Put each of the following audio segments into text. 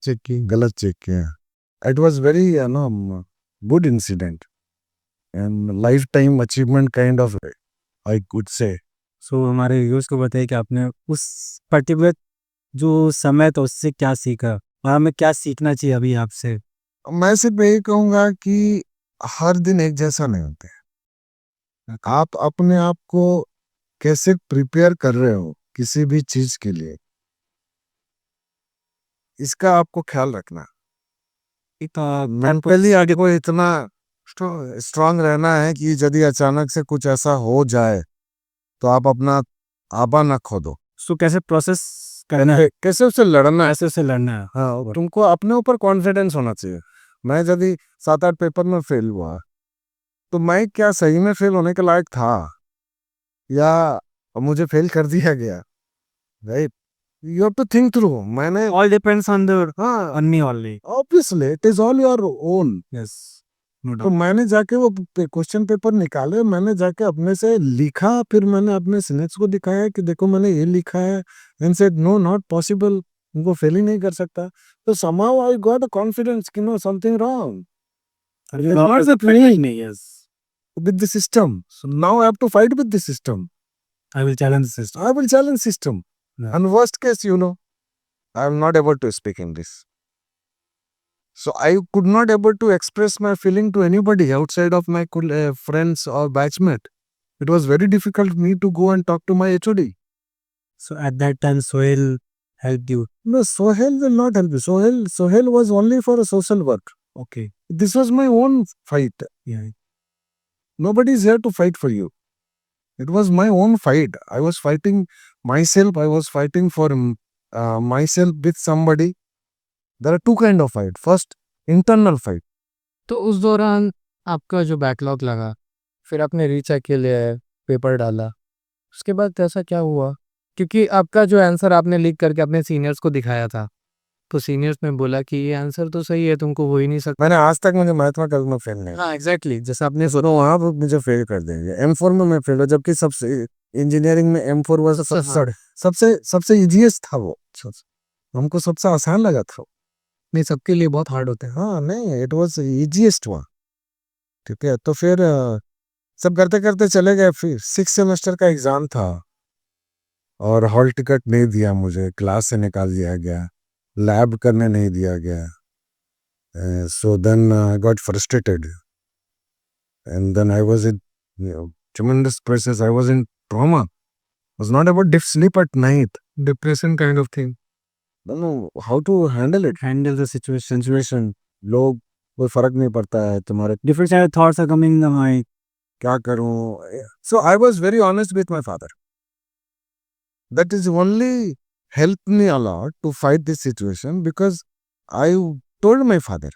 Check की। गलत check किया. It was very good incident and lifetime achievement kind of, I could say. सो हमारे viewers को बताइए कि आपने उस पर्टिकुलर जो समय था उससे क्या सीखा और हमें क्या सीखना चाहिए अभी आपसे? मैं सिर्फ यही कहूंगा कि हर दिन एक जैसा नहीं होते. आप अपने आप को कैसे प्रिपेयर कर रहे हो किसी भी चीज के लिए, इसका आपको ख्याल रखना. मेंटली आगे को इतना स्ट्रांग रहना है कि यदि अचानक से कुछ ऐसा हो जाए तो आप अपना आबा ना खोदो. सो कैसे प्रोसेस करना है, कैसे उससे लड़ना है. कैसे उससे लड़ना है? हाँ, तुमको अपने ऊपर कॉन्फिडेंस होना चाहिए. मैं यदि 7-8 पेपर में फेल हुआ तो मैं क्या सही में फेल होने के लायक था या मुझे फेल कर दिया गया. Right, you have to think through. मैंने ऑल डिपेंड्स ऑन द हाँ, on me only. Obviously it is all your own. Yes, no तो डाउट। मैंने जाके वो क्वेश्चन पेपर निकाले, मैंने जाके अपने से लिखा, फिर मैंने अपने सीनियर्स को दिखाया कि देखो मैंने ये लिखा है, and said no, not possible, उनको फेल ही नहीं कर सकता. तो somehow I got a confidence कि no, something wrong not the training नहीं, yes. with the system. So now I have to fight with the system. I will challenge the system. I will challenge system. Yeah. And worst case, I am not able to speak English. So I could not able to express my feeling to anybody outside of my friends or batchmate. It was very difficult for me to go and talk to my HOD. So at that time Sohail help you? No, Sohail will not help you. Sohail was only for a social work. Okay. This was my own fight. या Nobody is here to fight for you. It was my own fight. I was fighting myself. I was fighting for myself with somebody. There are two kind of fight. First, internal fight. तो उस दौरान आपका जो backlog लगा, फिर आपने recheck के लिए पेपर डाला, उसके बाद ऐसा क्या हुआ? क्योंकि आपका जो आंसर आपने लिख करके अपने सीनियर्स को दिखाया था, तो सीनियर्स ने बोला कि ये आंसर तो सही है, तुमको हो ही नहीं सकता। मैंने आज तक मुझे मैथमेटिक्स में फेल नहीं. हाँ, एग्जैक्टली, जैसा आपने सुनो, वहाँ पर मुझे फेल कर देंगे. M4 में मैं फेल हुआ, जबकि सबसे इंजीनियरिंग में M4 was सबसे सबसे सबसे इजीएस्ट था वो. हमको सबसे आसान लगा था. नहीं, सबके लिए बहुत हार्ड होता है। हाँ, नहीं, इट वाज इजीएस्ट हुआ. ठीक है, तो फिर सब करते करते चले गए. फिर 6 सेमेस्टर का एग्जाम था और हॉल टिकट नहीं दिया मुझे, क्लास से निकाल दिया गया, लैब करने नहीं दिया गया. So then I got frustrated, and then I was in tremendous pressures. I was in trauma. It was not about sleep at night, depression kind of thing. no, how to handle it. Handle the situation. Situation, लोग, कोई फर्क नहीं पड़ता है तुम्हारे, different thoughts are coming in the mind. क्या करूं. So I was very honest with my father. That is only helped me a lot to fight this situation, because I told my father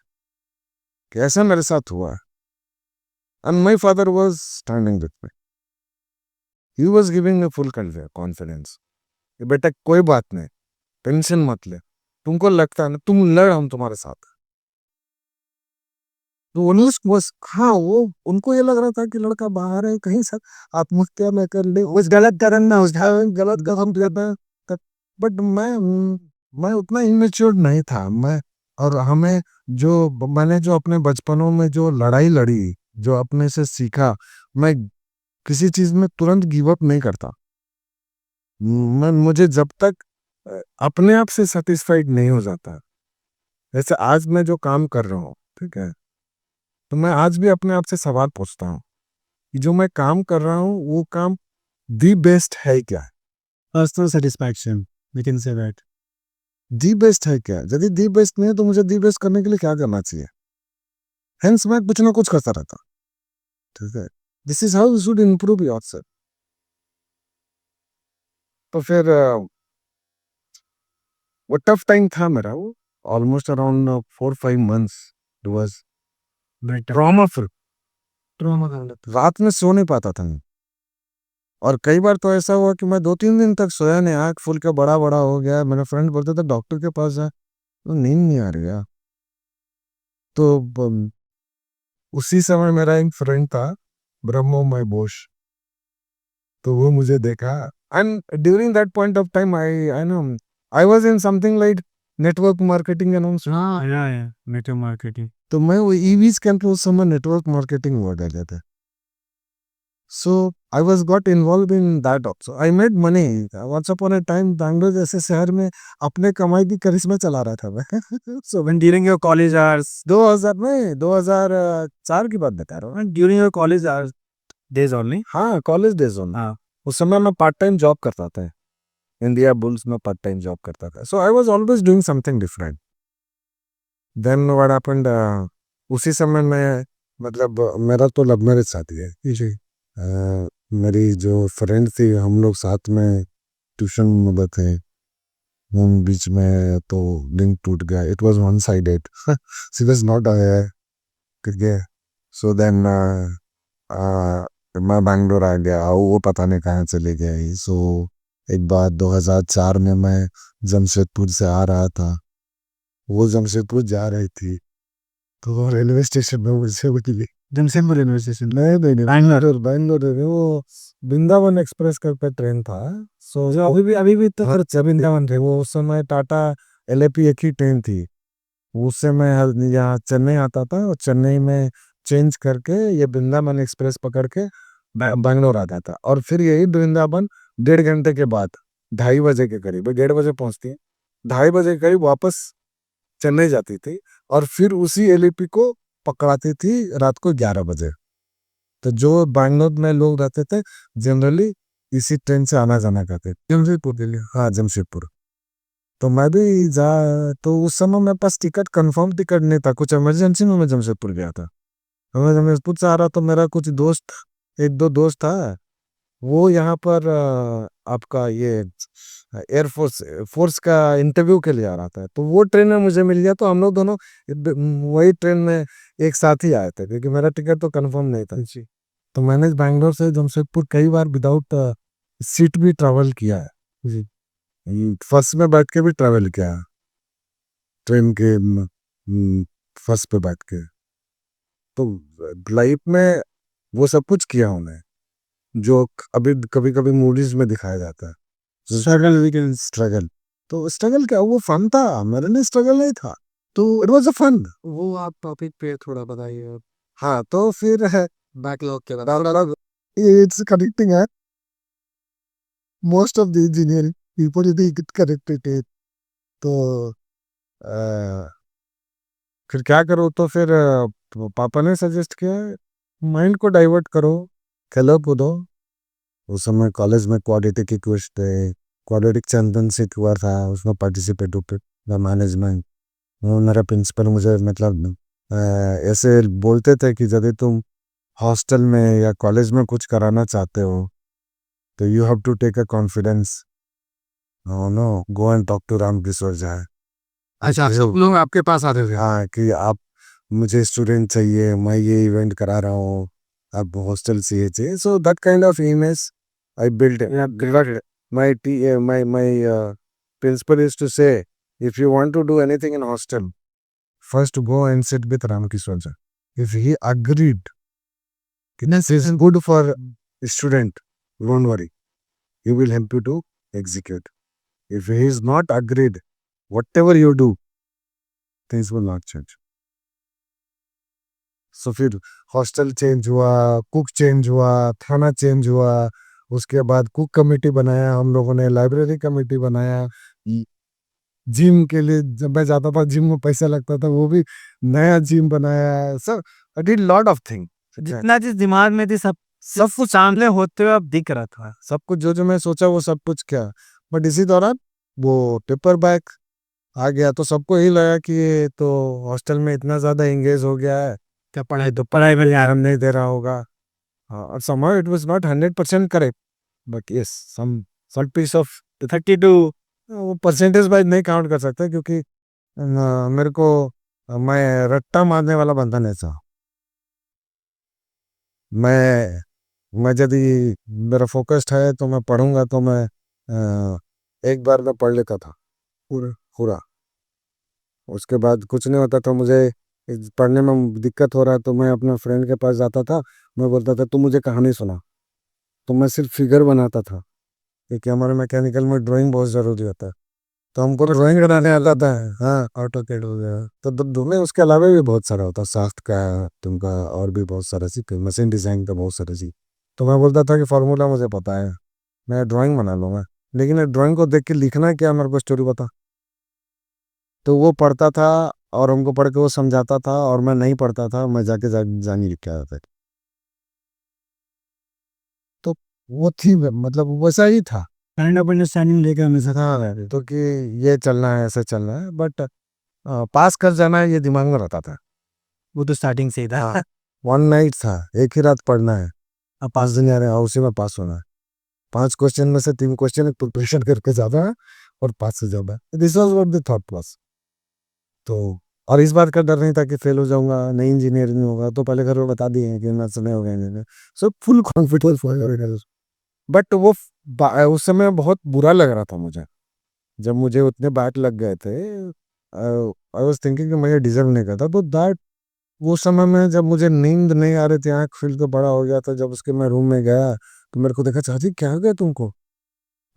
कि ऐसा मेरे साथ हुआ है. And my father was standing with me. He was giving me full confidence. कि बेटा कोई बात नहीं, टेंशन मत ले, तुमको लगता है ना, तुम लड़, हम तुम्हारे साथ. तो हाँ, वो उनको ये लग रहा था कि लड़का बाहर है कहीं से आत्महत्या में कर ले, उस गलत करना, उस गलत कदम लेना. बट मैं उतना इमेच्योर नहीं था. और मैंने जो अपने बचपनों में जो लड़ाई लड़ी, जो अपने से सीखा, मैं किसी चीज में तुरंत गिव अप नहीं करता. मुझे जब तक अपने आप से सेटिस्फाइड नहीं हो जाता, जैसे आज मैं जो काम कर रहा हूँ, ठीक है, तो मैं आज भी अपने आप से सवाल पूछता हूँ कि जो मैं काम कर रहा हूँ वो काम दी बेस्ट है क्या. Personal satisfaction, we can say that. The best है क्या. यदि दी बेस्ट नहीं है तो मुझे दी बेस्ट करने के लिए क्या करना चाहिए. हेंस मैं कुछ ना कुछ करता रहता. ठीक है, this is how you should improve yourself. तो फिर वो टफ टाइम था मेरा, वो almost around 4-5 months. It was trauma fill. Trauma kind of. रात में सो नहीं पाता था मैं. और कई बार तो ऐसा हुआ कि मैं 2-3 दिन तक सोया नहीं, आँख फूल के बड़ा बड़ा हो गया. मेरे फ्रेंड बोलते थे डॉक्टर के पास जा, तो नींद नहीं आ रही यार. तो उसी समय मेरा एक फ्रेंड था, ब्रह्मोमय बोश. तो वो मुझे देखा, and during that point of time I know I was in something like network marketing announce. हाँ या नेटवर्क मार्केटिंग। तो मैं वो ईवीज के अंदर उस समय नेटवर्क मार्केटिंग वर्ड आ जाता है। So I was got involve in that also. I made money once upon a time. Bangalore जैसे शहर में अपने कमाई की करिश्मा चला रहा था मैं। सो When during your college hours, 2000 में 2004 की बात बता रहा हूँ। and during your college hours days only. हाँ, कॉलेज डेज में हाँ, उस समय मैं पार्ट टाइम जॉब करता था। इंडिया बुल्स में पार्ट टाइम जॉब करता था। So I was always doing something different. Then what happened, उसी समय में मतलब मेरा तो लव मैरिज शादी है जी। मेरी जो फ्रेंड थी हम लोग साथ में ट्यूशन में थे। उन बीच में तो लिंक टूट गया। It was one sided. She was not aware. So then मैं बैंगलोर आ गया। वो पता नहीं कहाँ चले गए। सो एक बार 2004 में मैं जमशेदपुर से आ रहा था। वो जमशेदपुर जा रही थी तो रेलवे स्टेशन में मुझसे उतरी। Jamshedpur railway station. नहीं नहीं नहीं, बैंगलोर। बैंगलोर वो वृंदावन एक्सप्रेस करके ट्रेन था। सो जो अभी भी तो हाँ, वृंदावन थे वो। उस समय टाटा एलएपी एक ही ट्रेन थी। उससे मैं यहाँ चेन्नई आता था और चेन्नई में चेंज करके ये वृंदावन एक्सप्रेस पकड़ के बैंगलोर आता था। और फिर यही वृंदावन 1.5 घंटे के बाद 2:30 बजे के करीब, 1:30 बजे पहुंचती है, 2:30 बजे के करीब वापस चेन्नई जाती थी और फिर उसी एलईपी को पकड़ाती थी रात को 11 बजे। तो जो बैंगलोर में लोग रहते थे जनरली इसी ट्रेन से आना जाना करते थे। जमशेदपुर के लिए, हाँ जमशेदपुर। तो मैं भी जा तो उस समय मेरे पास टिकट कंफर्म टिकट नहीं था। कुछ इमरजेंसी में मैं जमशेदपुर गया था। मैं जमशेदपुर से आ रहा तो मेरा कुछ दोस्त, एक दो दोस्त था, वो यहाँ पर आपका ये एयरफोर्स फोर्स का इंटरव्यू के लिए आ रहा था। तो वो ट्रेन में मुझे मिल गया। तो हम लोग दोनों वही ट्रेन में एक साथ ही आए थे क्योंकि मेरा टिकट तो कंफर्म नहीं था जी। तो मैंने बैंगलोर से जमशेदपुर कई बार विदाउट सीट भी ट्रैवल किया है जी। फर्स्ट में बैठ के भी ट्रैवल किया है, ट्रेन के फर्स्ट पे बैठ के। तो लाइफ में वो सब कुछ किया हूँ मैं जो अभी कभी कभी मूवीज में दिखाया जाता है। Struggle we can. स्ट्रगल, तो स्ट्रगल क्या, वो फन था। मेरे लिए स्ट्रगल नहीं था। तो इट वाज अ फन। वो आप टॉपिक पे थोड़ा बताइए आप। हाँ, तो फिर है बैकलॉग के बाद इट्स कनेक्टिंग है। Most of the engineering people यदि गेट कनेक्टेड तो अ, फिर क्या करो। तो फिर पापा ने सजेस्ट किया माइंड को डाइवर्ट करो, खेलो कूदो। उस समय कॉलेज में क्वाड्रेटिक इक्वेशन थे, क्वाड्रेटिक चैंपियनशिप हुआ था, उसमें पार्टिसिपेट मैनेजमेंट। वो मेरा प्रिंसिपल मुझे मतलब ऐसे बोलते थे कि यदि तुम हॉस्टल में या कॉलेज में कुछ कराना चाहते हो तो you have to take a confidence, no go and talk to Ram Kishore Jha. अच्छा सब लोग आपके पास आते थे। हाँ, कि आप, मुझे स्टूडेंट चाहिए, मैं ये इवेंट करा रहा हूँ, आप हॉस्टल चाहिए। So that kind of image I build my principal is to say, if you want to do anything in hostel, first go and sit with Ramkishore sir. If he agreed, this is good for student, don't worry, he will help you to execute. If he is not agreed, whatever you do, things will not change. So फिर hostel change हुआ, cook change हुआ, थाना change हुआ, उसके बाद cook committee बनाया हम लोगों ने, लाइब्रेरी कमेटी बनाया, जिम के लिए जब मैं जाता था जिम में पैसा लगता था, वो भी नया जिम बनाया। सब I did lot of thing. जितना चीज दिमाग में थी सब कुछ सामने होते हुए अब दिख रहा था। सब कुछ जो जो मैं सोचा वो सब कुछ किया। बट इसी दौरान वो पेपर बैक आ गया तो सबको यही लगा कि ये तो हॉस्टल में इतना ज्यादा एंगेज हो गया है क्या पढ़ाई में ध्यान। आराम नहीं दे रहा होगा। हाँ, और somehow it was not 100% correct, but yes, some piece of 32। वो परसेंटेज वाइज नहीं काउंट कर सकते क्योंकि मेरे को मैं रट्टा मारने वाला बंदा नहीं था। मैं यदि मेरा फोकस्ड है तो मैं पढ़ूंगा तो मैं एक बार में पढ़ लेता था पूरा पूरा। उसके बाद कुछ नहीं होता था, मुझे पढ़ने में दिक्कत हो रहा है तो मैं अपने फ्रेंड के पास जाता था। मैं बोलता था तू मुझे कहानी सुना, तो मैं सिर्फ फिगर बनाता था क्योंकि हमारे मैकेनिकल में ड्राइंग बहुत ज़रूरी होता है। तो हमको ड्राइंग बनाने आता था। हाँ, ऑटोकैड हो गया, तो तुम्हें उसके अलावा भी बहुत सारा होता, साफ्ट का, तुमका और भी बहुत सारा चीज, मशीन डिजाइन का बहुत सारा चीज। तो मैं बोलता था कि फार्मूला मुझे पता है, मैं ड्राइंग बना लूंगा, लेकिन ड्राइंग को देख के लिखना क्या, मेरे को स्टोरी बता। तो वो पढ़ता था और हमको पढ़ के वो समझाता था, और मैं नहीं पढ़ता था, मैं जानी लिख के आता था। तो वो थी, मतलब वैसा ही था। काइंड ऑफ अंडरस्टैंडिंग लेके हमेशा था। हाँ, तो कि ये चलना है, ऐसा चलना है, बट पास कर जाना है, ये दिमाग में रहता था। वो तो स्टार्टिंग से ही था। हाँ, वन नाइट था, एक ही रात पढ़ना है, अब 5 दिन आ रहे हैं, उसी में पास होना है। 5 क्वेश्चन में से 3 क्वेश्चन प्रिपरेशन करके जाना है और पास हो जाना है। This was what the thought process. तो और इस बात का डर नहीं था कि फेल हो जाऊंगा, नहीं इंजीनियरिंग होगा, तो पहले घर में बता दिए हैं कि मैं नहीं होगा engineer. So full confidence for. But वो उस समय बहुत बुरा लग रहा था मुझे, जब मुझे उतने बैक लग गए थे। आई वाज थिंकिंग कि मैं ये डिजर्व नहीं करता। तो दैट वो समय में जब मुझे नींद नहीं आ रही थी, आँख खुल के बड़ा हो गया था, जब उसके मैं रूम में गया तो मेरे को देखा, चाची क्या हो गया तुमको?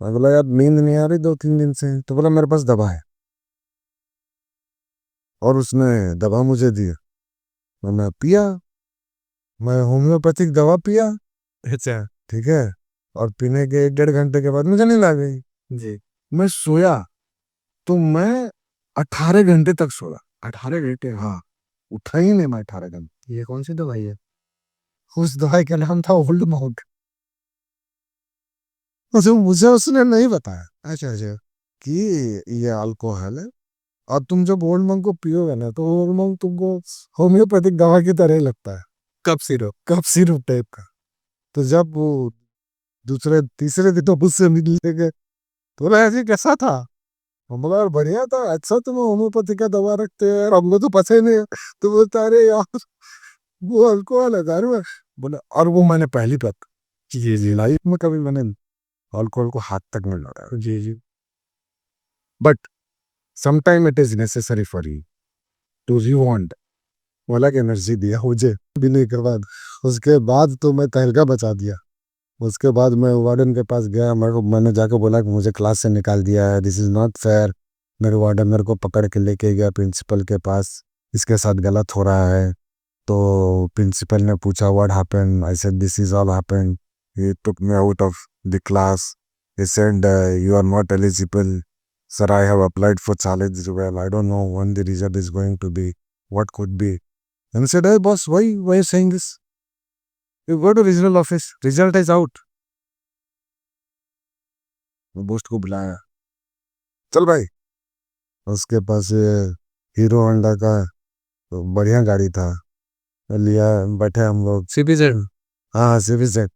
मैं बोला यार नींद नहीं आ रही 2-3 दिन से। तो बोला मेरे पास दवा है, और उसने दवा मुझे दी। मैं पिया, मैं होम्योपैथिक दवा पिया। अच्छा। ठीक है, और पीने के 1-1.5 घंटे के बाद मुझे नींद आ गई। जी। मैं सोया, तो मैं 18 घंटे तक सोया। 18 घंटे, हाँ, उठा ही नहीं मैं 18 घंटे। ये कौन सी दवाई है? उस दवाई का नाम था ओल्ड मॉन्क। मुझे मुझे उसने नहीं बताया, अच्छा अच्छा, कि ये अल्कोहल है, और तुम जब ओल्ड मॉन्क को पियोगे ना, तो ओल्ड मॉन्क तुमको होम्योपैथिक दवा की तरह ही लगता है, कफ सिरप टाइप का। तो जब वो दूसरे तीसरे दिन तो मुझसे मिलने गए, तो बोला ऐसे कैसा था? हम बोला यार बढ़िया था। अच्छा, तुम होम्योपैथी का दवा रखते हैं यार, हमको तो पता ही नहीं है। तो बोलता अरे यार वो अल्कोहल है, दारू है। बोला, और वो मैंने पहली बात, जी जी, लाइफ में कभी मैंने अल्कोहल को हाथ तक नहीं लगाया। जी जी, but sometime it is necessary for you to rewind. वो अलग एनर्जी दिया मुझे पीने के बाद। उसके बाद तो मैं तहलका बचा दिया। उसके बाद मैं वार्डन के पास गया, मैंने जाकर बोला कि मुझे क्लास से निकाल दिया है, दिस इज नॉट फेयर। मेरे वार्डन मेरे को पकड़ के लेके गया प्रिंसिपल के पास, इसके साथ गलत हो रहा है। तो प्रिंसिपल ने पूछा what happened, I said this is all happened, he took me out of the class, he said you are not eligible, sir, I have applied for college, well I don't know when the result is going to be, what could be. And I said, hey boss, why are you saying this? You go to regional office, result is out. Boast को बुलाया, चल भाई। उसके पास hero Honda का तो बढ़िया गाड़ी था, लिया, बैठे हम लोग। CPZ। हाँ, CVZ।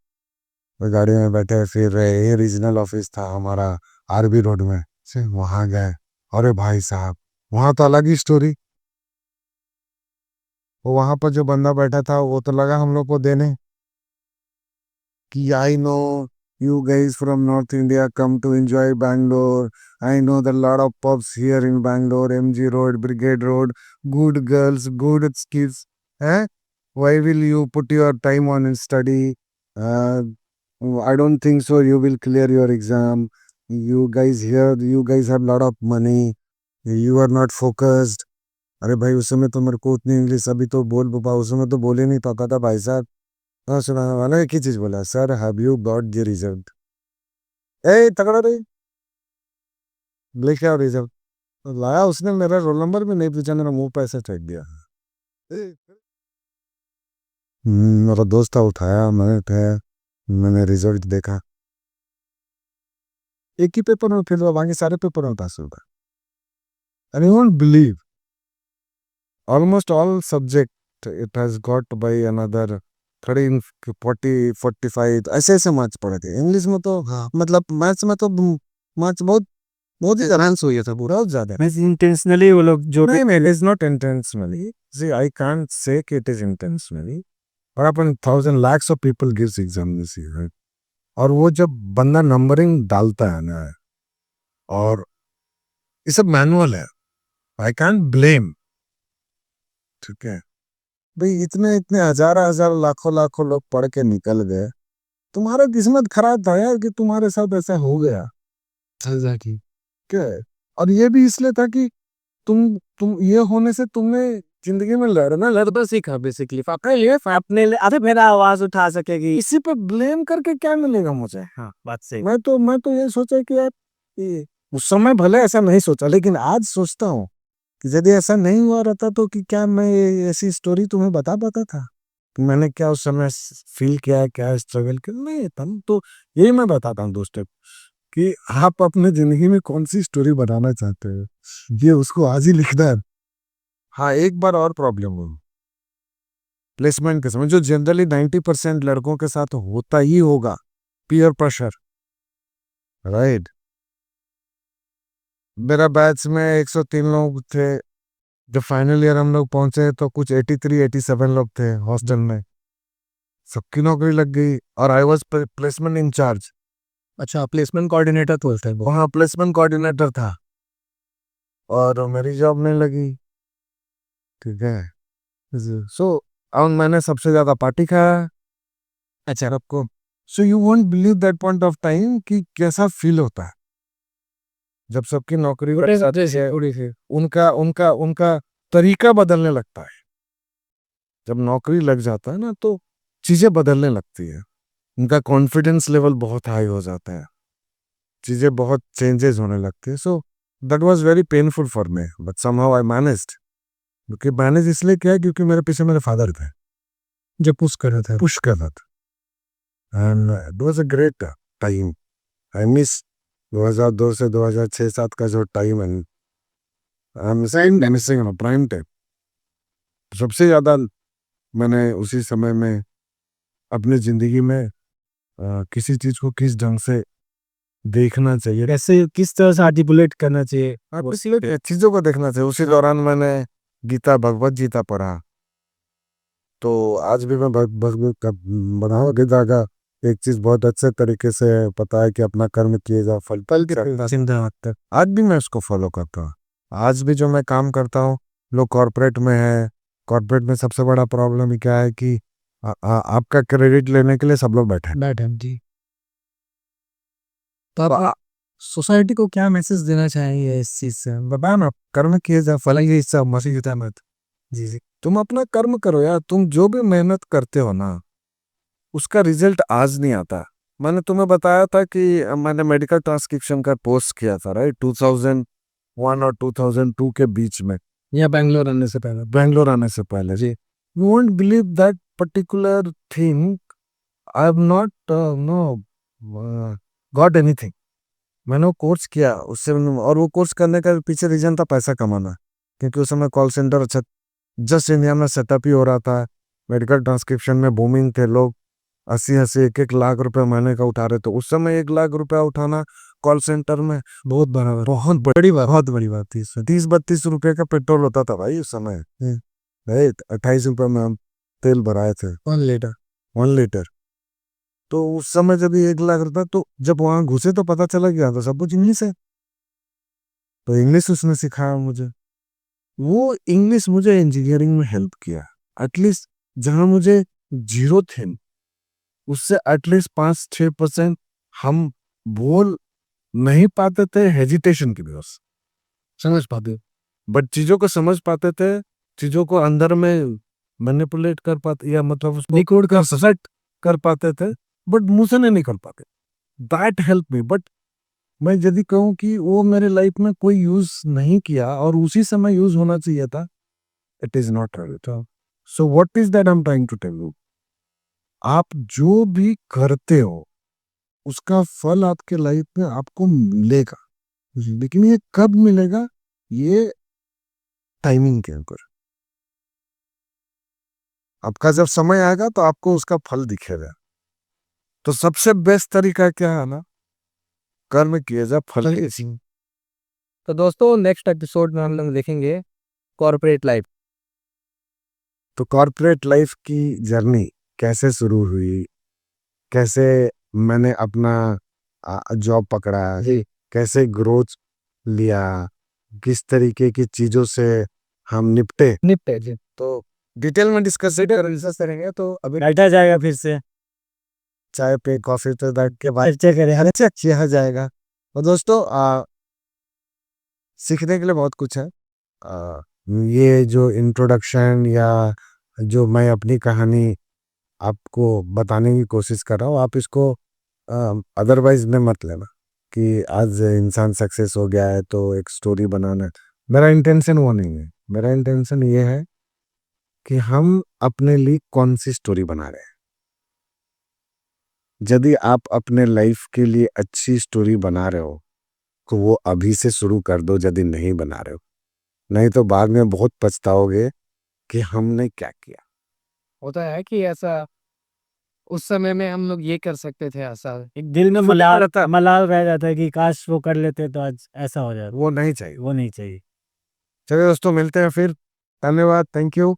वो गाड़ी में बैठे, फिर ये रीजनल ऑफिस था हमारा, आरबी रोड में से वहाँ गए। अरे भाई साहब, वहाँ तो अलग ही स्टोरी। वो वहाँ पर जो बंदा बैठा था, वो तो लगा हम लोग को देने कि I know you guys from North India come to enjoy Bangalore. I know the lot of pubs here in Bangalore, MG Road, Brigade Road, good girls, good kids. Eh? Why will you put your time on and study? Uh, I don't think so. You will clear your exam. You guys here, you guys have lot of money. You are not focused. अरे भाई उस समय तो मेरे को उतनी English अभी तो बोल पापा, उस समय तो बोल ही नहीं पाता था भाई साहब। हाँ, सुना मैंने एक ही चीज बोला, sir have you got the result? ए तगड़ा रे, लेके आओ रिजल्ट। तो लाया उसने, मेरा रोल नंबर भी नहीं पूछा, मेरा मुंह पे ऐसे फेंक दिया। ए, मेरा दोस्त था, उठाया, मैंने उठाया, मैंने रिजल्ट देखा, एक ही पेपर में फेल हुआ, बाकी सारे पेपर में पास हुआ। And you won't believe, almost all subject it has got by another 13, 40, 45 ऐसे ऐसे मार्क्स पड़े थे। इंग्लिश में तो हाँ, मतलब मैथ्स में तो मार्क्स बहुत बहुत ही आराम से हुआ था, बहुत ज्यादा। मैं इंटेंशनली वो लोग जो भी नहीं, it is not intentionally. See, I can't say it is intentionally. But upon 1,000 lakhs of people gives exam this year, right? और वो जब बंदा नंबरिंग डालता है ना, और ये सब मैनुअल है, आई कांट ब्लेम। ठीक है भाई, इतने इतने हजार हजार लाखों लाखों लोग पढ़ के निकल गए, तुम्हारा किस्मत खराब था यार कि तुम्हारे साथ ऐसा हो गया। Exactly। क्या है? और ये भी इसलिए था कि तुम ये होने से तुमने जिंदगी में लड़ना सीखा बेसिकली अपने लिए अपने लिए अरे मेरा आवाज उठा सकेगी। इसी पे ब्लेम करके क्या मिलेगा मुझे। हाँ, बात सही। मैं तो ये सोचा कि यार उस समय भले ऐसा नहीं सोचा, लेकिन आज सोचता हूँ कि यदि ऐसा नहीं हुआ रहता तो कि क्या मैं ये ऐसी स्टोरी तुम्हें बता पाता था कि मैंने क्या उस समय फील किया है, क्या स्ट्रगल किया। नहीं था ना। तो यही मैं बताता हूँ दोस्तों कि आप अपने जिंदगी में कौन सी स्टोरी बनाना चाहते हो, ये उसको आज ही लिखना है। हाँ, एक बार और प्रॉब्लम हुई प्लेसमेंट के समय, जो जनरली 90% लड़कों के साथ होता ही होगा, पीयर प्रेशर, राइट। मेरा बैच में 103 लोग थे। जब फाइनल ईयर हम लोग पहुंचे तो कुछ 83-87 लोग थे हॉस्टल में। सबकी नौकरी लग गई और आई वाज प्लेसमेंट इंचार्ज। अच्छा प्लेसमेंट कोऑर्डिनेटर तो होता है वो। वहाँ प्लेसमेंट कोऑर्डिनेटर था और मेरी जॉब नहीं लगी। ठीक है। सो अब मैंने सबसे ज्यादा पार्टी खाया। अच्छा आपको, so you won't believe that point of time कि कैसा फील होता है जब सबकी नौकरी लग जाती है। उनका उनका उनका तरीका बदलने लगता है। जब नौकरी लग जाता है ना तो चीजें बदलने लगती है। उनका कॉन्फिडेंस लेवल बहुत हाई हो जाता है, चीजें बहुत चेंजेस होने लगती है। So that was very painful for me, but somehow I managed. क्योंकि मैनेज इसलिए किया क्योंकि मेरे पीछे मेरे फादर थे जो पुश कर रहा था। पुश कर रहा था। And it was a great time. I miss 2002 से 2006-07 का जो टाइम है, I am missing prime time. सबसे ज्यादा मैंने उसी समय में अपनी जिंदगी में किसी चीज को किस ढंग से देखना चाहिए, कैसे किस तरह से आर्टिकुलेट करना चाहिए। चीजों को देखना चाहिए। उसी दौरान मैंने गीता भगवत गीता पढ़ा। तो आज भी मैं भगवत गीता का एक चीज बहुत अच्छे तरीके से पता है कि अपना कर्म किए जा फल तक आज भी मैं उसको फॉलो करता हूँ। आज भी जो मैं काम करता हूँ, लोग कॉर्पोरेट में है। कॉर्पोरेट में सबसे बड़ा प्रॉब्लम क्या है कि आपका क्रेडिट लेने के लिए सब लोग बैठे हैं। बैठे जी। तो आप सोसाइटी को क्या मैसेज देना चाहेंगे इस चीज से? बताया ना, कर्म किए जा फल ये सब मसीह गीता में। जी जी। तुम अपना कर्म करो यार। तुम जो भी मेहनत करते हो ना, उसका रिजल्ट आज नहीं आता। मैंने तुम्हें बताया था कि मैंने मेडिकल ट्रांसक्रिप्शन का कोर्स किया था, राइट, 2001 और 2002 के बीच में, या बैंगलोर आने से पहले। बैंगलोर आने से पहले। जी। You won't believe that particular thing, I have not no got anything. मैंने वो कोर्स किया उससे, और वो कोर्स करने का पीछे रीजन था पैसा कमाना। क्योंकि उस समय कॉल सेंटर अच्छा जस्ट इंडिया में सेटअप ही हो रहा था। मेडिकल ट्रांसक्रिप्शन में बूमिंग थे। लोग 80-80 1-1 लाख रुपए महीने का उठा रहे। तो उस समय 1 लाख रुपया उठाना कॉल सेंटर में बहुत बड़ा बहुत बड़ी बात थी। 30-32 रुपए का पेट्रोल होता था भाई उस समय। 28 रुपए में हम तेल भराए थे 1 लीटर। 1 लीटर। तो उस समय जब 1 लाख रुपया, तो जब वहां घुसे तो पता चला गया तो सब कुछ इंग्लिश है। तो इंग्लिश उसने सिखाया मुझे। वो इंग्लिश मुझे इंजीनियरिंग में हेल्प किया। एटलीस्ट जहां मुझे जीरो थे, उससे एटलीस्ट 5-6% हम बोल नहीं पाते थे, हेजिटेशन की वजह से। समझ पाते। बट चीजों को समझ पाते थे, चीजों को अंदर में मैनिपुलेट कर पाते, या मतलब उसको डिकोड कर सेट कर पाते थे, बट मुंह से नहीं निकल पाते। That help me. बट मैं यदि कहूँ कि वो मेरे लाइफ में कोई यूज नहीं किया और उसी समय यूज होना चाहिए था, it is not right. So what is that I am trying to tell you, आप जो भी करते हो उसका फल आपके लाइफ में आपको मिलेगा। लेकिन ये कब मिलेगा, ये टाइमिंग के ऊपर। आपका जब समय आएगा तो आपको उसका फल दिखेगा। तो सबसे बेस्ट तरीका क्या है ना, कर्म किए जा फल के सिंह। तो दोस्तों नेक्स्ट एपिसोड में हम लोग देखेंगे कॉर्पोरेट लाइफ। तो कॉर्पोरेट लाइफ की जर्नी कैसे शुरू हुई, कैसे मैंने अपना जॉब पकड़ा, कैसे ग्रोथ लिया, किस तरीके की चीजों से हम निपटे जी। तो डिटेल में डिस्कस करेंगे। तो अभी बैठा जाएगा फिर से चाय पे कॉफी पे बैठ के बात चर्चा करें। अच्छा किया जाएगा। और दोस्तों सीखने के लिए बहुत कुछ है। ये जो इंट्रोडक्शन या जो मैं अपनी कहानी आपको बताने की कोशिश कर रहा हूँ, आप इसको अदरवाइज में मत लेना कि आज इंसान सक्सेस हो गया है तो एक स्टोरी बनाना है। मेरा इंटेंशन वो नहीं है। मेरा इंटेंशन ये है कि हम अपने लिए कौन सी स्टोरी बना रहे हैं। यदि आप अपने लाइफ के लिए अच्छी स्टोरी बना रहे हो तो वो अभी से शुरू कर दो, यदि नहीं बना रहे हो, नहीं तो बाद में बहुत पछताओगे कि हमने क्या किया। होता है कि ऐसा उस समय में हम लोग ये कर सकते थे ऐसा। एक दिल में मलाल रह जाता है कि काश वो कर लेते तो आज ऐसा हो जाता। वो नहीं चाहिए। वो नहीं चाहिए। चलिए दोस्तों, मिलते हैं फिर। धन्यवाद, थैंक यू।